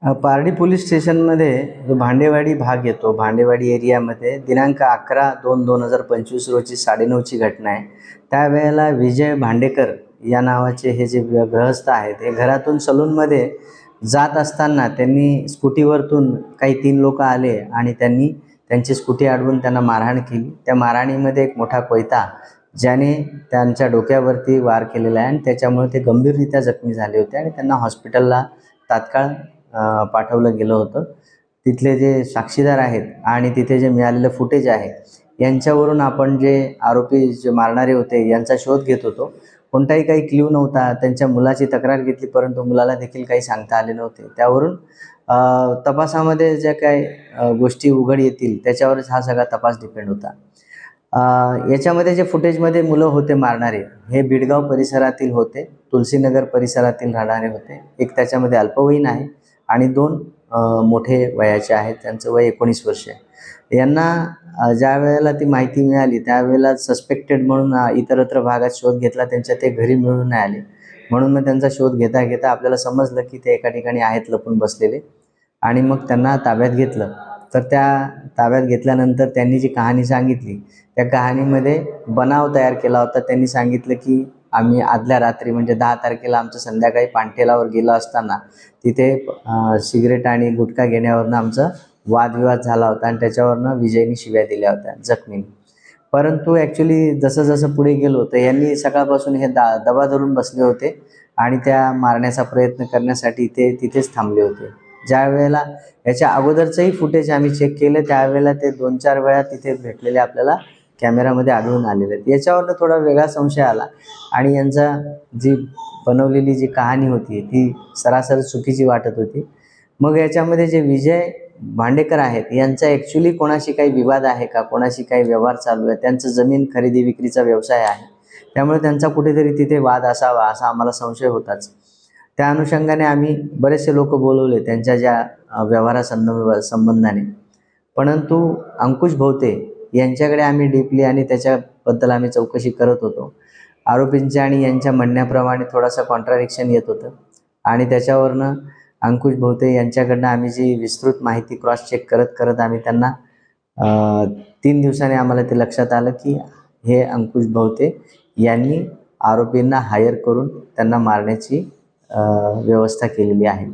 Pardi police स्टेशनमध्ये जो भांडेवाडी भाग येतो, भांडेवाडी एरियामध्ये दिनांक 11/2/2025 रोजी 9:30ची घटना आहे. त्यावेळेला विजय भांडेकर या नावाचे हे जे गृहस्थ आहेत, हे घरातून सलूनमध्ये जात असताना त्यांनी स्कूटीवरतून काही 3 लोक आले आणि त्यांनी त्यांची स्कूटी अडवून त्यांना मारहाण केली. त्या मारहाणीमध्ये एक मोठा कोयता ज्याने त्यांच्या डोक्यावरती वार केलेला आहे आणि त्याच्यामुळे ते गंभीररित्या जखमी झाले होते आणि त्यांना हॉस्पिटलला तात्काळ पाठवलं गेलं होतं. तिथले जे साक्षीदार आहेत आणि तिथे जे मिळालेलं फुटेज आहे यांच्यावरून आपण जे आरोपी जे मारणारे होते यांचा शोध घेत होतो. कोणताही काही क्ल्यू नव्हता. त्यांच्या मुलाची तक्रार घेतली परंतु मुलाला देखील काही सांगता आले नव्हते. त्यावरून तपासामध्ये ज्या काही गोष्टी उघड येतील त्याच्यावरच हा सगळा तपास डिपेंड होता. याच्यामध्ये जे फुटेजमध्ये मुलं होते मारणारे हे बिडगाव परिसरातील होते, तुलसीनगर परिसरातील राहणारे होते. एक त्याच्यामध्ये अल्पवयीन आहे आणि 2 मोठे वयाचे आहेत. त्यांचं वय 19 वर्ष आहे. यांना ज्या वेळेला ती माहिती मिळाली त्यावेळेला सस्पेक्टेड म्हणून इतरत्र भागात शोध घेतला. त्यांच्या ते घरी मिळून नाही आले. म्हणून मग त्यांचा शोध घेता घेता आपल्याला समजलं की ते एका ठिकाणी आहेत लपून बसलेले आणि मग त्यांना ताब्यात घेतलं. तर त्या ताब्यात घेतल्यानंतर त्यांनी जी कहाणी सांगितली त्या कहाणीमध्ये बनाव तयार केला होता. त्यांनी सांगितलं की आम्ही आदल्या रात्री म्हणजे 10 तारखेला आमचं संध्याकाळी पानठेलावर गेलो असताना तिथे सिगरेट आणि गुटखा घेण्यावरनं आमचा वादविवाद झाला होता आणि त्याच्यावरनं विजयनी शिव्या दिल्या होत्या जखमीने. परंतु ॲक्च्युली जसं जसं पुढे गेलो तर यांनी सकाळपासून हे दबा धरून बसले होते आणि त्या मारण्याचा प्रयत्न करण्यासाठी ते तिथेच थांबले होते. ज्या वेळेला याच्या अगोदरचंही फुटेज आम्ही चेक केलं त्यावेळेला ते 2-4 वेळा तिथे भेटलेले आपल्याला कॅमेरामध्ये आढळून आलेले आहेत. याच्यावरनं थोडा वेगळा संशय आला आणि यांचा जी बनवलेली जी कहाणी होती ती सरासर चुकीची वाटत होती. मग याच्यामध्ये जे विजय भांडेकर आहेत यांचा ॲक्च्युली कोणाशी काही विवाद आहे का, कोणाशी काही व्यवहार चालू आहे, त्यांचं जमीन खरेदी विक्रीचा व्यवसाय आहे. त्यामुळे त्यांचा कुठेतरी तिथे वाद असावा असा आम्हाला संशय होताच. त्या अनुषंगाने आम्ही बरेचसे लोक बोलवले त्यांच्या ज्या संबंधाने. परंतु अंकुश भोवते यांच्याकडे आम्ही डीपली आणि त्याच्याबद्दल आम्ही चौकशी करत होतो. आरोपींच्या आणि यांच्या म्हणण्याप्रमाणे थोडासा कॉन्ट्राडिक्शन येत होतं आणि त्याच्यावरनं अंकुश भोवते यांच्याकडनं आम्ही जी विस्तृत माहिती क्रॉस चेक करत करत आम्ही त्यांना 3 दिवसांनी आम्हाला ते लक्षात आलं की हे अंकुश भोवते यांनी आरोपींना हायर करून त्यांना मारण्याची व्यवस्था केलेली आहे.